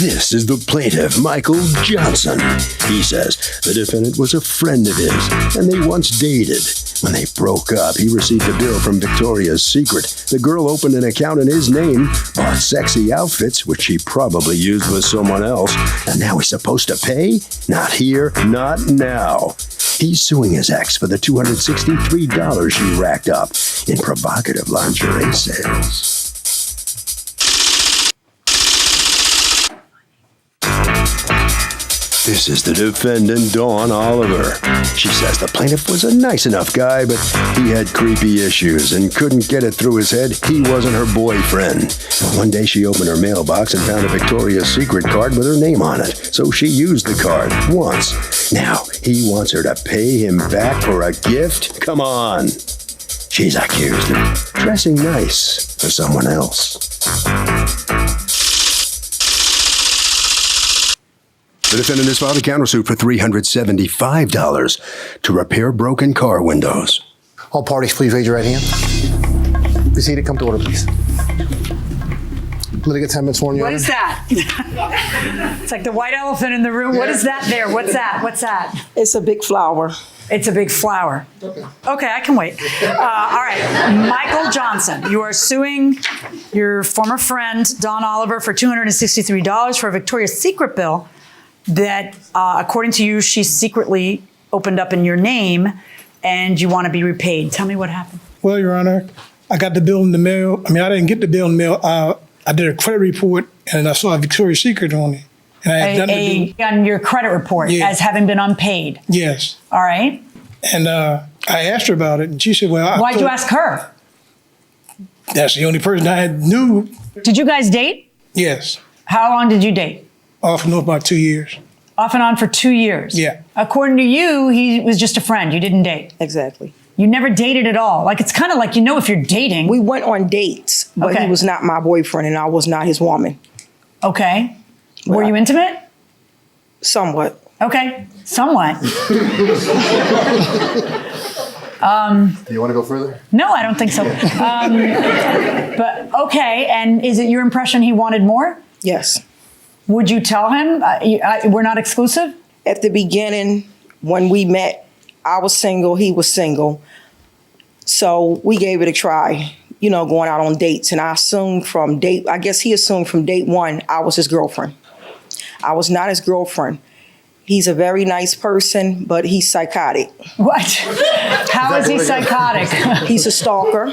This is the plaintiff, Michael Johnson. He says the defendant was a friend of his, and they once dated. When they broke up, he received a bill from Victoria's Secret. The girl opened an account in his name, bought sexy outfits, which she probably used with someone else, and now he's supposed to pay? Not here, not now. He's suing his ex for the $263 she racked up in provocative lingerie sales. This is the defendant, Dawn Oliver. She says the plaintiff was a nice enough guy, but he had creepy issues and couldn't get it through his head he wasn't her boyfriend. One day she opened her mailbox and found a Victoria's Secret card with her name on it, so she used the card once. Now he wants her to pay him back for a gift? Come on. She's accused of dressing nice for someone else. The defendant has filed a countersuit for $375 to repair broken car windows. All parties, please raise your right hand. Be seated. Come to order, please. Litigant 10 minutes sworn. What is that? It's like the white elephant in the room. What is that there? What's that? What's that? It's a big flower. It's a big flower. Okay, I can wait. All right, Michael Johnson, you are suing your former friend, Dawn Oliver, for $263 for a Victoria's Secret bill that, according to you, she secretly opened up in your name, and you want to be repaid. Tell me what happened. Well, Your Honor, I got the bill in the mail. I didn't get the bill in the mail. I did a credit report, and I saw a Victoria's Secret on it. And I had done the bill. On your credit report, Yeah. as having been unpaid. Yes. All right. And I asked her about it, and she said, well, Why'd you ask her? That's the only person I knew. Did you guys date? Yes. How long did you date? Off and on about 2 years. Off and on for 2 years. Yeah. According to you, he was just a friend. You didn't date. Exactly. You never dated at all. Like, it's kind of like, if you're dating. We went on dates, but Okay. he was not my boyfriend and I was not his woman. Okay. Were you intimate? Somewhat. Okay. Somewhat. Do you want to go further? No, I don't think so. But okay. And is it your impression he wanted more? Yes. Would you tell him we're not exclusive? At the beginning, when we met, I was single, he was single. So we gave it a try, going out on dates. And I guess he assumed from date one, I was his girlfriend. I was not his girlfriend. He's a very nice person, but he's psychotic. What? How is he psychotic? He's a stalker.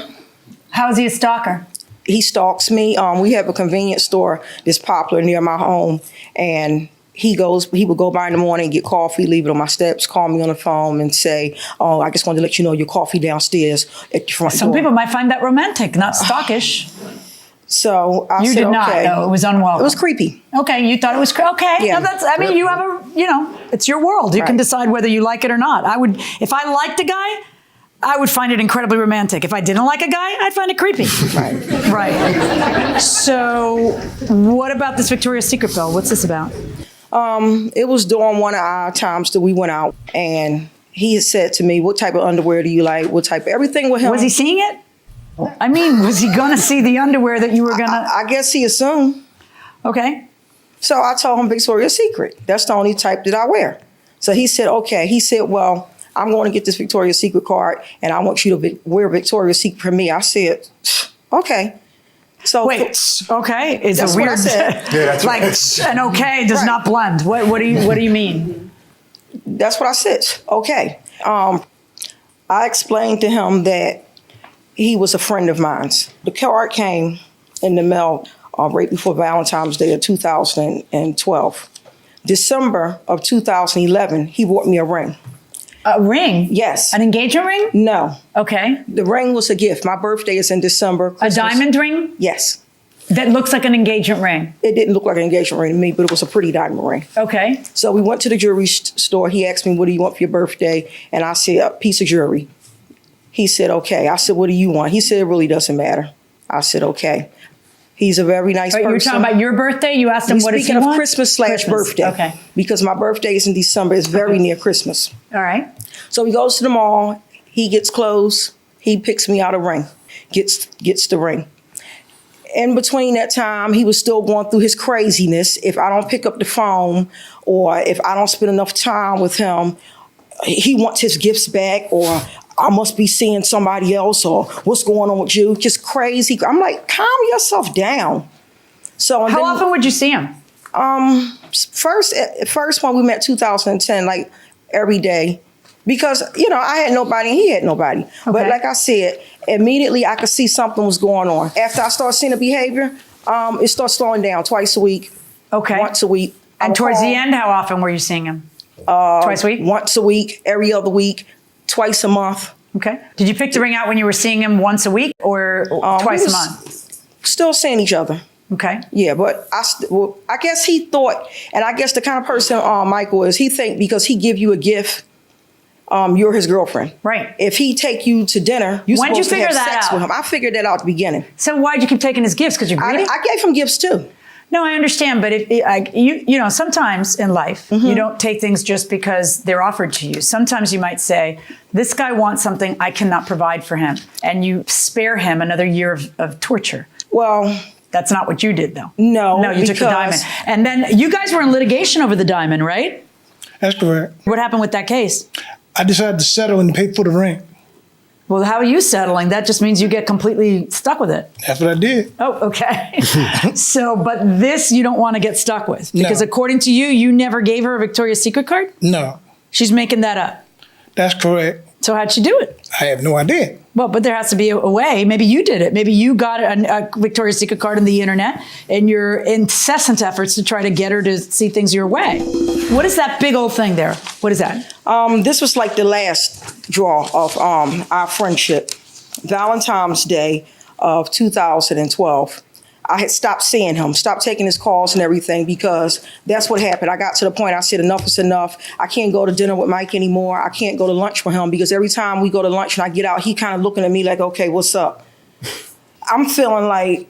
How is he a stalker? He stalks me. We have a convenience store that's popular near my home, and he would go by in the morning, get coffee, leave it on my steps, call me on the phone and say, "Oh, I just wanted to let you know your coffee downstairs at the front door." Some people might find that romantic, not stalkish. So I You said, did not, okay. though. It was unwelcome. It was creepy. Okay, you thought it was okay. Yeah. No, you have it's your world. You can Right. decide whether you like it or not. If I liked a guy, I would find it incredibly romantic. If I didn't like a guy, I'd find it creepy. Right. Right. So, what about this Victoria's Secret bill? What's this about? It was during one of our times that we went out, and he had said to me, "What type of underwear do you like? What type of everything with him?" Was he seeing it? Was he going to see the underwear that you were going to? I guess he assumed. Okay. So I told him Victoria's Secret. That's the only type that I wear. So he said, okay. He said, well, I'm going to get this Victoria's Secret card, and I want you to wear Victoria's Secret for me. I said, okay. So Wait, okay. Is That's a weird. what I said. Yeah, that's like an okay does Right. not blend. What do you mean? That's what I said. Okay. I explained to him that he was a friend of mine. The card came in the mail right before Valentine's Day of 2012. December of 2011, he bought me a ring. A ring? Yes. An engagement ring? No. Okay. The ring was a gift. My birthday is in December. A Christmas- diamond ring? Yes. That looks like an engagement ring. It didn't look like an engagement ring to me, but it was a pretty diamond ring. Okay. So we went to the jewelry store. He asked me, what do you want for your birthday? And I said, a piece of jewelry. He said, okay. I said, what do you want? He said, it really doesn't matter. I said, okay. He's a very nice person. You were talking about your birthday? You asked him what does he Speaking want? of Christmas/birthday. Okay. Because my birthday is in December. It's very near Christmas. All right. So he goes to the mall. He gets clothes. He picks me out a ring. Gets the ring. in between that time, he was still going through his craziness. If I don't pick up the phone or if I don't spend enough time with him, he wants his gifts back, or I must be seeing somebody else, or what's going on with you? Just crazy. I'm like, calm yourself down. So How often would you see him? First when we met 2010, like every day. Because, I had nobody and he had nobody. Okay. But like I said, immediately I could see something was going on. After I started seeing the behavior, it started slowing down twice a week. Okay. Once a week. And towards the end, how often were you seeing him? Twice a week? Once a week, every other week, twice a month. Okay. Did you pick the ring out when you were seeing him once a week or twice a month? Still seeing each other. Okay. Yeah, but I guess he thought, and I guess the kind of person Michael is, he think because he give you a gift, you're his girlfriend. Right. If he take you to dinner, you're When'd you supposed to figure have that sex out? with him. I figured that out at the beginning. So why'd you keep taking his gifts? Because you're greedy? I gave him gifts too. No, I understand, but sometimes in life, you don't take things just because they're offered to you. Sometimes you might say, this guy wants something I cannot provide for him, and you spare him another year of torture. Well, that's not what you did, though. No, you took the diamond. And then you guys were in litigation over the diamond, right? That's correct. What happened with that case? I decided to settle and pay for the ring. Well, how are you settling? That just means you get completely stuck with it. That's what I did. Oh, okay. But this you don't want to get stuck with. Because No. according to you, you never gave her a Victoria's Secret card? No. She's making that up. That's correct. So how'd she do it? I have no idea. Well, but there has to be a way. Maybe you did it. Maybe you got a Victoria's Secret card on the internet in your incessant efforts to try to get her to see things your way. What is that big old thing there? What is that? This was like the last draw of our friendship. Valentine's Day of 2012. I had stopped seeing him, stopped taking his calls and everything, because that's what happened. I got to the point, I said, enough is enough. I can't go to dinner with Mike anymore. I can't go to lunch with him, because every time we go to lunch and I get out, he kind of looking at me like, okay, what's up? I'm feeling like,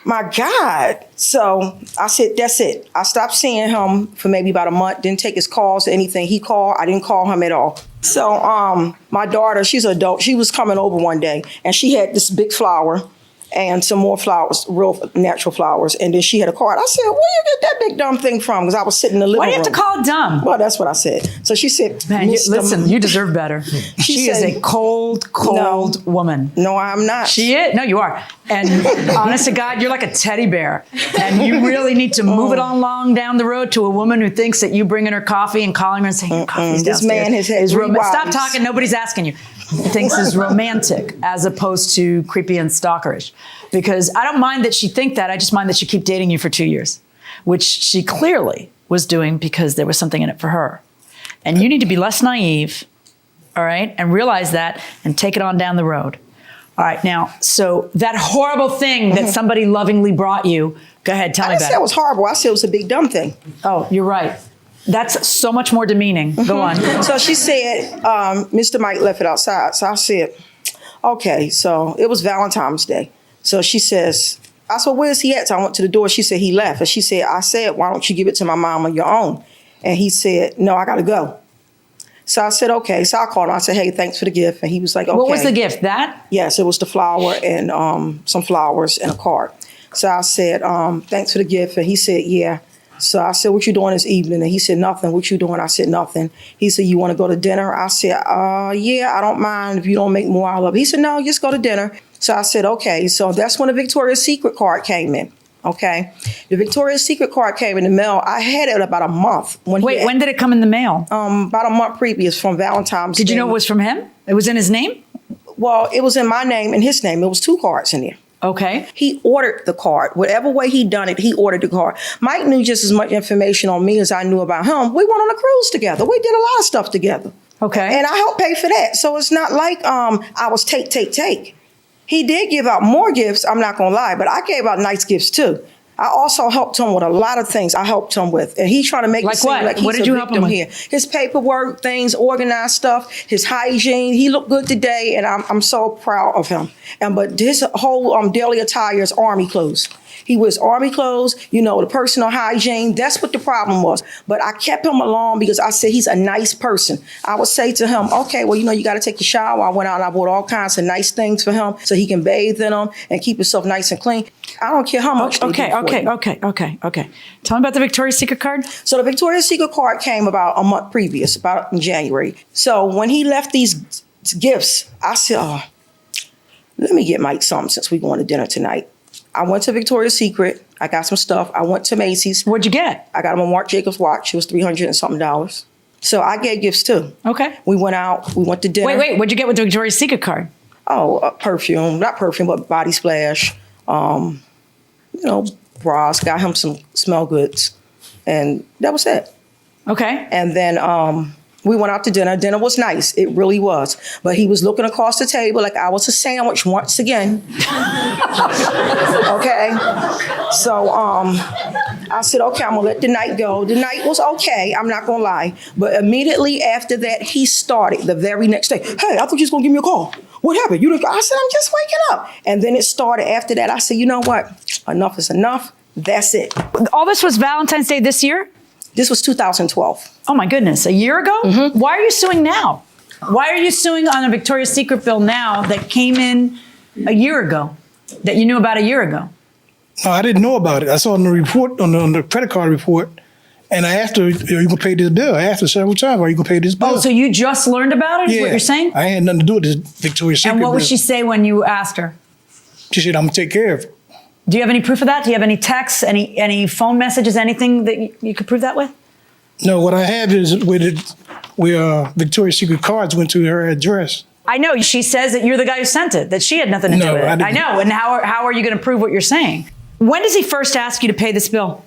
my God. So I said, that's it. I stopped seeing him for maybe about a month, didn't take his calls or anything. He called, I didn't call him at all. So my daughter, she's an adult, she was coming over one day and she had this big flower and some more flowers, real natural flowers. And then she had a card. I said, where you get that big dumb thing from? Because I was sitting in the living room. Why do you have to call it dumb? Well, that's what I said. So she said, man, listen, you deserve better. She is a cold woman. No, I'm not. She is. No, you are. And honest to God, you're like a teddy bear. And you really need to move it on along down the road to a woman who thinks that you bringing her coffee and calling her and saying, your coffee's This downstairs. man has had three wives. Stop talking. Nobody's asking you. Thinks is romantic as opposed to creepy and stalkerish. Because I don't mind that she think that. I just mind that she keep dating you for 2 years, which she clearly was doing because there was something in it for her. And you need to be less naive, all right, and realize that and take it on down the road. All right, now, so that horrible thing that somebody lovingly brought you, go ahead, tell me about it. I didn't say it was horrible. I said it was a big dumb thing. Oh, you're right. That's so much more demeaning. Go on. So she said, Mr. Mike left it outside. So I said, okay, so it was Valentine's Day. So she says, I said, where's he at? So I went to the door. She said, he left. And she said, I said, why don't you give it to my mom on your own? And he said, no, I got to go. So I said, okay. So I called him. I said, hey, thanks for the gift. And he was like, okay. What was the gift? That? Yes, it was the flower and some flowers and a card. So I said, thanks for the gift. And he said, yeah. So I said, what you doing this evening? And he said, nothing. What you doing? I said, nothing. He said, you want to go to dinner? I said, yeah, I don't mind. If you don't make more, I'll love it. He said, no, just go to dinner. So I said, okay. So that's when the Victoria's Secret card came in. Okay. The Victoria's Secret card came in the mail. I had it about a month. When did it come in the mail? About a month previous from Valentine's Day. Did you know it was from him? It was in his name? Well, it was in my name and his name. It was 2 cards in there. Okay. He ordered the card. Whatever way he done it, he ordered the card. Mike knew just as much information on me as I knew about him. We went on a cruise together. We did a lot of stuff together. Okay. And I helped pay for that. So it's not like I was take. He did give out more gifts, I'm not going to lie, but I gave out nice gifts too. I also helped him with a lot of things I helped him with. And he trying to make it seem like he's a victim here. His paperwork, things, organized stuff, his hygiene. He looked good today, and I'm so proud of him. But his whole daily attire is army clothes. He wears army clothes, the personal hygiene. That's what the problem was. But I kept him along because I said he's a nice person. I would say to him, okay, well, you got to take a shower. I went out and I bought all kinds of nice things for him so he can bathe in them and keep himself nice and clean. I don't care how much. Okay. Tell me about the Victoria's Secret card. So the Victoria's Secret card came about a month previous, about in January. So when he left these gifts, I said, let me get Mike something since we're going to dinner tonight. I went to Victoria's Secret. I got some stuff. I went to Macy's. What'd you get? I got him a Marc Jacobs watch. It was $300 and something. So I gave gifts too. Okay. We went out. We went to dinner. Wait. What'd you get with the Victoria's Secret card? Oh, perfume. Not perfume, but body splash. Bras. Got him some smell goods. And that was it. Okay. And then we went out to dinner. Dinner was nice. It really was. But he was looking across the table like I was a sandwich once again. Okay. So I said, okay, I'm going to let the night go. The night was okay. I'm not going to lie. But immediately after that, he started the very next day. Hey, I thought you was going to give me a call. What happened? I said, I'm just waking up. And then it started after that. I said, you know what? Enough is enough. That's it. All this was Valentine's Day this year? This was 2012. Oh my goodness, a year ago? Mm-hmm. Why are you suing now? Why are you suing on a Victoria's Secret bill now that came in a year ago, that you knew about a year ago? No, I didn't know about it. I saw it on the report, on the credit card report, and I asked her, are you going to pay this bill? I asked her several times, are you going to pay this bill? Oh, so you just learned about it, is what you're saying? I had nothing to do with this Victoria's Secret And what would bill. she say when you asked her? She said, I'm going to take care of it. Do you have any proof of that? Do you have any texts, any phone messages, anything that you could prove that with? No, what I have is where Victoria's Secret cards went to her address. I know. She says that you're the guy who sent it, that she had nothing to do with it. I know. And how are you going to prove what you're saying? When does he first ask you to pay this bill?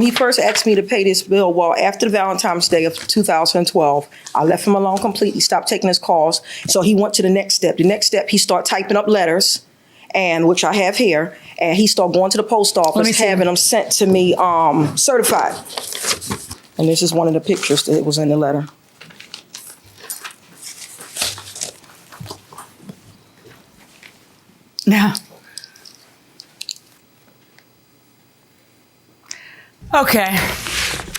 He first asked me to pay this bill, after the Valentine's Day of 2012. I left him alone completely, stopped taking his calls. So he went to the next step. The next step, he started typing up letters, and which I have here, and he started going to the post office, having them sent to me certified. And this is one of the pictures that was in the letter. Yeah. Okay.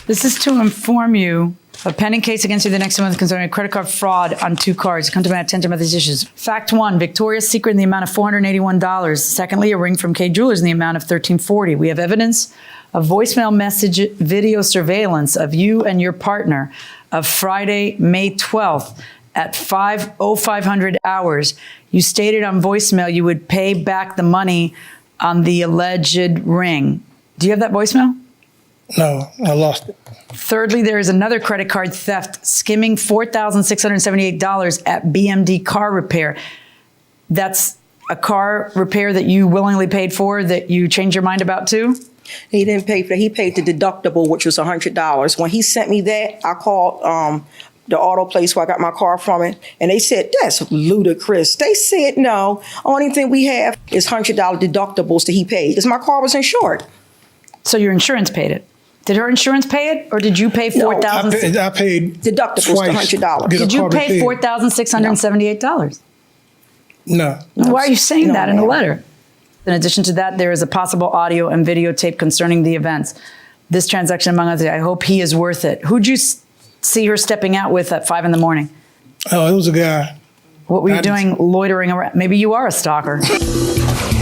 This is to inform you of a pending case against you the next month concerning credit card fraud on 2 cards. Come to my attention about these issues. Fact 1, Victoria's Secret in the amount of $481. Secondly, a ring from K Jewelers in the amount of $1340. We have evidence of voicemail message video surveillance of you and your partner of Friday, May 12th at 5:05 hours. You stated on voicemail you would pay back the money on the alleged ring. Do you have that voicemail? No, I lost it. Thirdly, there is another credit card theft, skimming $4,678 at BMD Car Repair. That's a car repair that you willingly paid for, that you changed your mind about too? He didn't pay for it. He paid the deductible, which was $100. When he sent me that, I called the auto place where I got my car from it, and they said, that's ludicrous. They said, no, only thing we have is $100 deductibles that he paid, because my car was insured. So your insurance paid it? Did her insurance pay it, or did you pay $4,000? I paid deductibles twice. to $100. Did you pay $4,678? No. Why are you saying that in a letter? In addition to that, there is a possible audio and videotape concerning the events. This transaction, among others, I hope he is worth it. Who'd you see her stepping out with at 5 a.m? Oh, it was a guy. What were you doing loitering around? Maybe you are a stalker.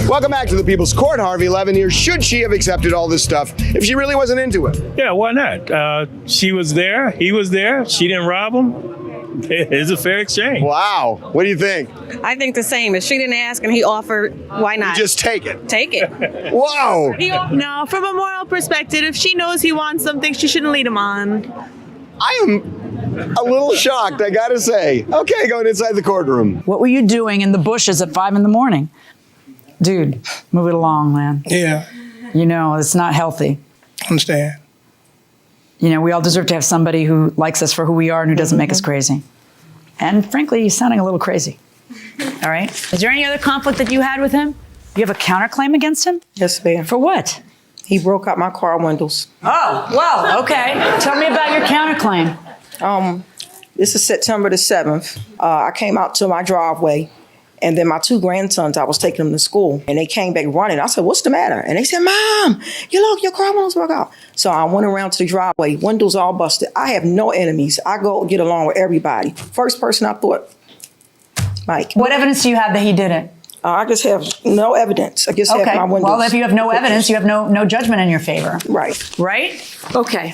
Welcome back to the People's Court. Harvey Levin here. Should she have accepted all this stuff if she really wasn't into it? Yeah, why not? She was there. He was there. She didn't rob him. It's a fair exchange. Wow. What do you think? I think the same. If she didn't ask and he offered, why not? Just take it. Take it. Whoa. No, from a moral perspective, if she knows he wants something, she shouldn't lead him on. I am a little shocked, I gotta say. Okay, going inside the courtroom. What were you doing in the bushes at 5 a.m? Dude, move it along, man. Yeah. You know, it's not healthy. Understand. You know, we all deserve to have somebody who likes us for who we are and who doesn't make us crazy. And frankly, he's sounding a little crazy. All right? Is there any other conflict that you had with him? You have a counterclaim against him? Yes, ma'am. For what? He broke out my car windows. Oh, well, okay. Tell me about your counterclaim. This is September the 7th. I came out to my driveway, And then my 2 grandsons, I was taking them to school, and they came back running. I said, "What's the matter?" And they said, "Mom, your car almost broke out." So I went around to the driveway, windows all busted. I have no enemies. I go get along with everybody. First person I thought, Mike. What evidence do you have that he did it? I just have no evidence. I just have my windows. Well, if you have no evidence, you have no judgment in your favor. Right. Right? Okay.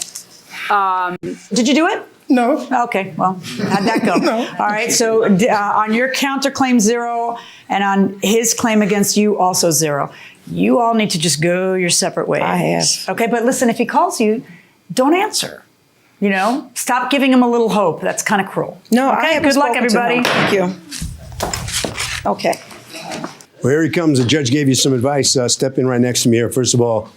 Did you do it? No. Okay, well, how'd that go? No. All right, so on your counterclaim 0, and on his claim against you also 0. You all need to just go your separate ways. I have. Okay, but listen, if he calls you, don't answer. You know, stop giving him a little hope. That's kind of cruel. No, okay, I haven't good luck, spoken to everybody. him. Thank you. Okay. Well, here he comes. The judge gave you some advice. Step in right next to me here. First of all,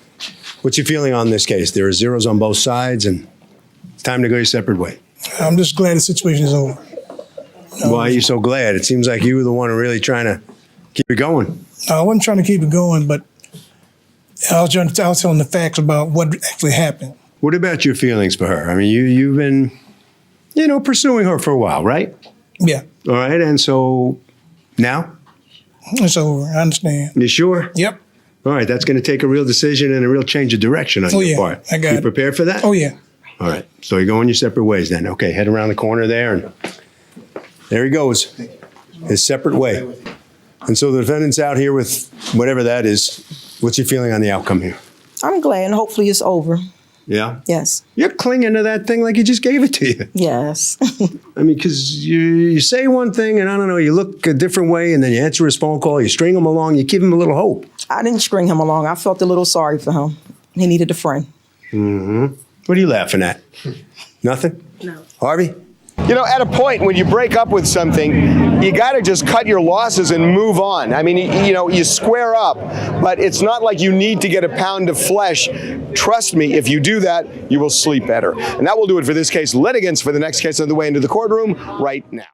what's your feeling on this case? There are zeros on both sides, and it's time to go your separate way. I'm just glad the situation is over. Why are you so glad? It seems like you were the one really trying to keep it going. I wasn't trying to keep it going, but I was telling the facts about what actually happened. What about your feelings for her? I mean, you've been, pursuing her for a while, right? Yeah, All right, and so now? it's over. I understand. You sure? Yep. All right, that's going to take a real decision and a real change of direction on your part. I got You it. prepared for that? Oh, yeah. All right, so you're going your separate ways then. Okay, head around the corner there, and there he goes, his separate way. And so the defendant's out here with whatever that is. What's your feeling on the outcome here? I'm glad, and hopefully it's over. Yeah? Yes. You're clinging to that thing like he just gave it to you. Yes. I mean, because you say one thing, and I don't know, you look a different way, and then you answer his phone call, you string him along, you give him a little hope. I didn't string him along. I felt a little sorry for him. He needed a friend. Mm-hmm. What are you laughing at? Nothing? No. Harvey? At a point when you break up with something, you got to just cut your losses and move on. I mean, you square up, but it's not like you need to get a pound of flesh. Trust me, if you do that, you will sleep better. And that will do it for this case. Litigants for the next case on the way into the courtroom right now.